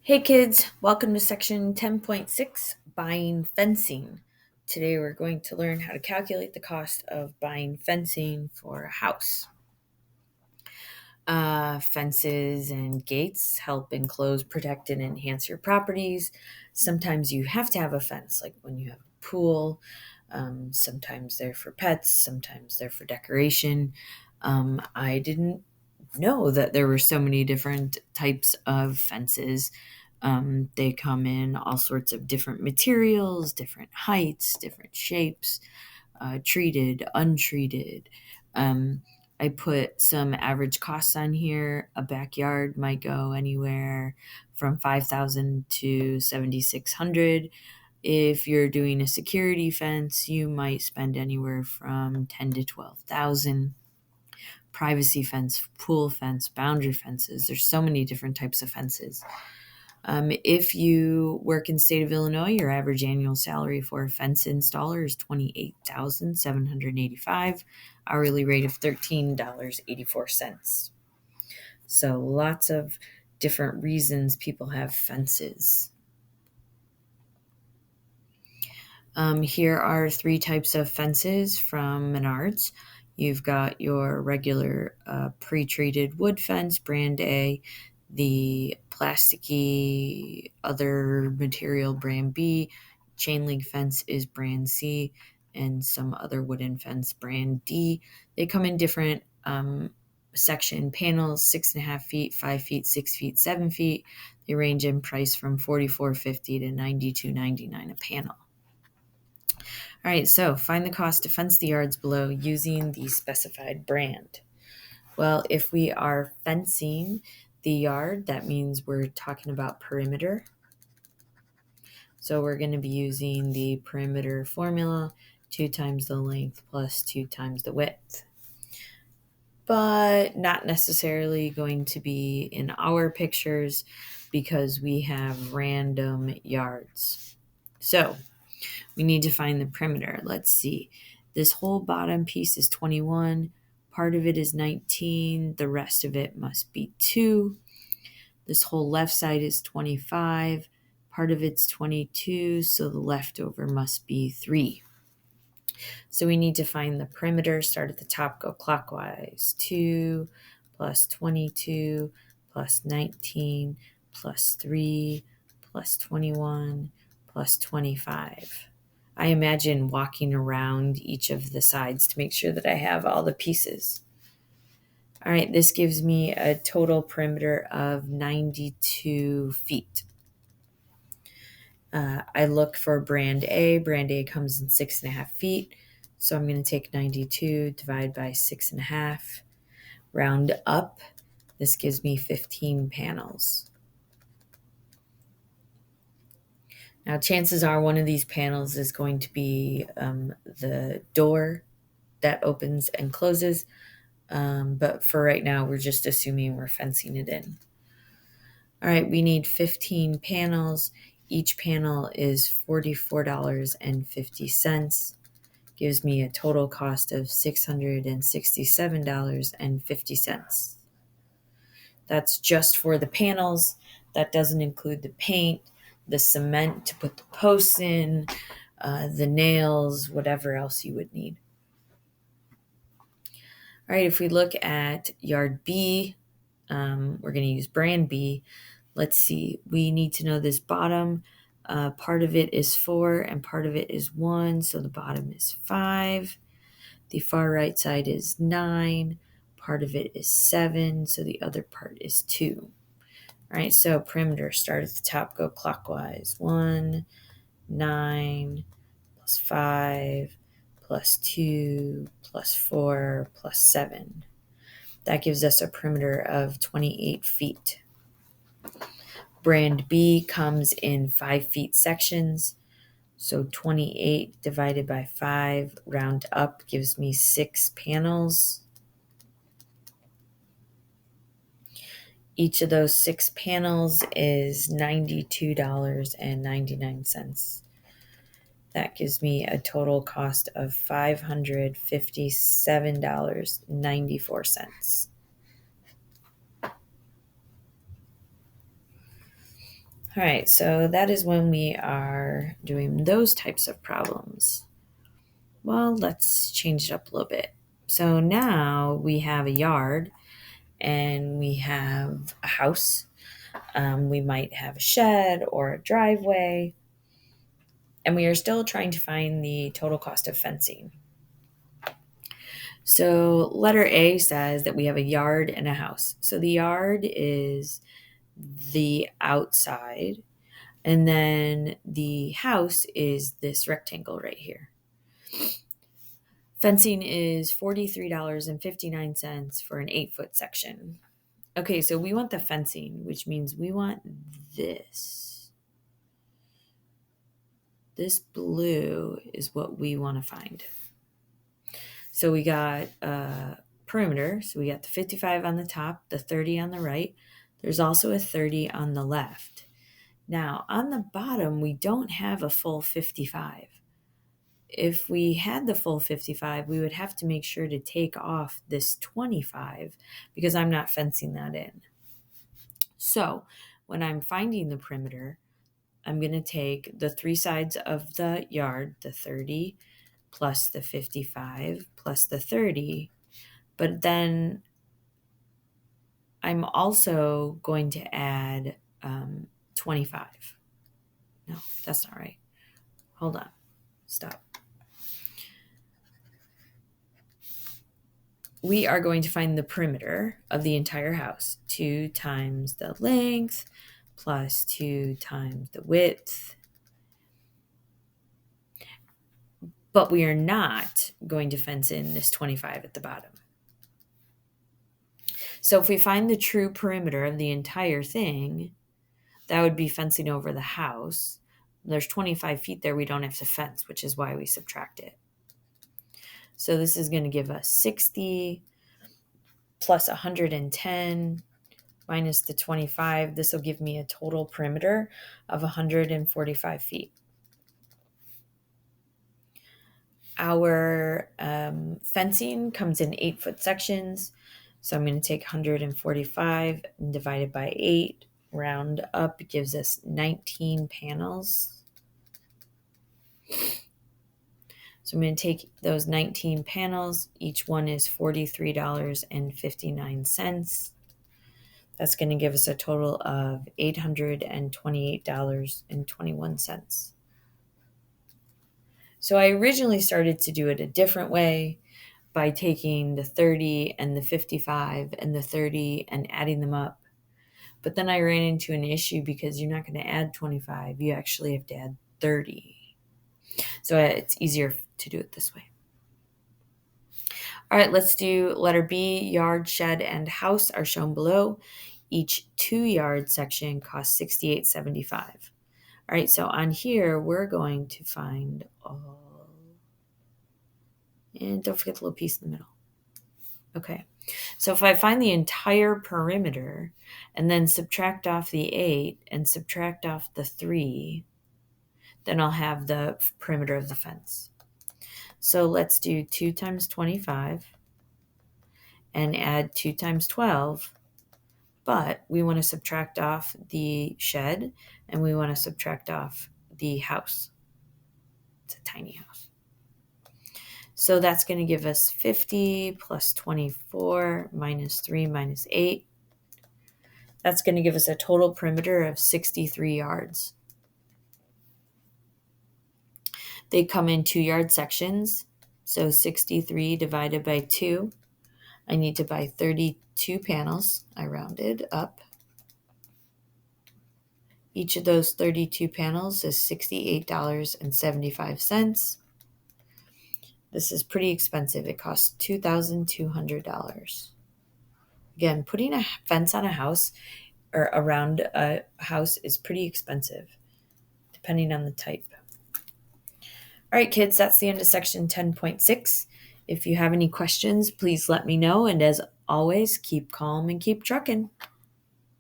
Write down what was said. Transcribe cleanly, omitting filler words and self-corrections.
Hey kids, welcome to section 10.6, buying fencing. Today we're going to learn how to calculate the cost of buying fencing for a house. Fences and gates help enclose, protect, and enhance your properties. Sometimes you have to have a fence, like when you have a pool. Sometimes they're for pets, sometimes they're for decoration. I didn't know that there were so many different types of fences. They come in all sorts of different materials, different heights, different shapes, treated, untreated. Um, I put some average costs on here. A backyard might go anywhere from 5,000 to 7,600. If you're doing a security fence, you might spend anywhere from 10 to 12,000. Privacy fence, pool fence, boundary fences. There's so many different types of fences. If you work in the state of Illinois, your average annual salary for a fence installer is $28,785, hourly rate of $13.84. So lots of different reasons people have fences. Here are three types of fences from Menards. You've got your regular pre-treated wood fence, brand A, the plasticky other material, brand B, chain link fence is brand C, and some other wooden fence, brand D. They come in different section panels, 6.5 feet, 5 feet, 6 feet, 7 feet. They range in price from $44.50 to $92.99 a panel. All right, so find the cost to fence the yards below using the specified brand. Well, if we are fencing the yard, that means we're talking about perimeter. So we're going to be using the perimeter formula, 2 times the length plus 2 times the width. But not necessarily going to be in our pictures because we have random yards. So we need to find the perimeter. Let's see. This whole bottom piece is 21. Part of it is 19. The rest of it must be 2. This whole left side is 25. Part of it's 22, so the leftover must be 3. So we need to find the perimeter. Start at the top, go clockwise. 2 plus 22 plus 19 plus 3 plus 21 plus 25. I imagine walking around each of the sides to make sure that I have all the pieces. All right, this gives me a total perimeter of 92 feet. I look for brand A. Brand A comes in 6.5 feet. So I'm going to take 92, divide by 6.5, round up. This gives me 15 panels. Now, chances are one of these panels is going to be the door that opens and closes. But for right now, we're just assuming we're fencing it in. All right, we need 15 panels. Each panel is $44.50. Gives me a total cost of $667.50. That's just for the panels. That doesn't include the paint, the cement to put the posts in, the nails, whatever else you would need. All right, if we look at yard B, we're going to use brand B. Let's see, we need to know this bottom. Part of it is 4 and part of it is 1, so the bottom is 5. The far right side is 9. Part of it is 7, so the other part is 2. All right, so perimeter, start at the top, go clockwise. 1, 9, plus 5, plus 2, plus 4, plus 7. That gives us a perimeter of 28 feet. Brand B comes in 5 feet sections. So 28 divided by 5, round up, gives me 6 panels. Each of those 6 panels is $92.99. That gives me a total cost of $557.94. All right, so that is when we are doing those types of problems. Well, let's change it up a little bit. So now we have a yard and we have a house. We might have a shed or a driveway, and we are still trying to find the total cost of fencing. So letter A says that we have a yard and a house. So the yard is the outside, and then the house is this rectangle right here. Fencing is $43.59 for an 8-foot section. Okay, so we want the fencing, which means we want this. This blue is what we want to find. So we got perimeter. So we got the 55 on the top, the 30 on the right. There's also a 30 on the left. Now, on the bottom, we don't have a full 55. If we had the full 55, we would have to make sure to take off this 25 because I'm not fencing that in. So when I'm finding the perimeter, I'm going to take the three sides of the yard, the 30 plus the 55 plus the 30, but then I'm also going to add 25. No, that's not right. Hold on. Stop. We are going to find the perimeter of the entire house. 2 times the length plus 2 times the width. But we are not going to fence in this 25 at the bottom. So if we find the true perimeter of the entire thing, that would be fencing over the house. There's 25 feet there we don't have to fence, which is why we subtract it. So this is going to give us 60 plus 110 minus the 25. This will give me a total perimeter of 145 feet. Our fencing comes in 8-foot sections. So I'm going to take 145 and divide it by 8. Round up, it gives us 19 panels. So I'm going to take those 19 panels. Each one is $43.59. That's going to give us a total of $828.21. So I originally started to do it a different way by taking the 30 and the 55 and the 30 and adding them up. But then I ran into an issue because you're not going to add 25. You actually have to add 30. So it's easier to do it this way. All right, let's do letter B. Yard, shed, and house are shown below. Each 2-yard section costs $68.75. All right, so on here, we're going to find all, and don't forget the little piece in the middle. Okay, so if I find the entire perimeter and then subtract off the 8 and subtract off the 3, then I'll have the perimeter of the fence. So let's do 2 times 25 and add 2 times 12, but we want to subtract off the shed and we want to subtract off the house. It's a tiny house. So that's going to give us 50 plus 24 minus 3 minus 8. That's going to give us a total perimeter of 63 yards. They come in 2-yard sections. So 63 divided by 2. I need to buy 32 panels. I rounded up. Each of those 32 panels is $68.75. This is pretty expensive. It costs $2,200. Again, putting a fence on a house or around a house is pretty expensive, depending on the type. All right, kids, that's the end of section 10.6. If you have any questions, please let me know. And as always, keep calm and keep trucking.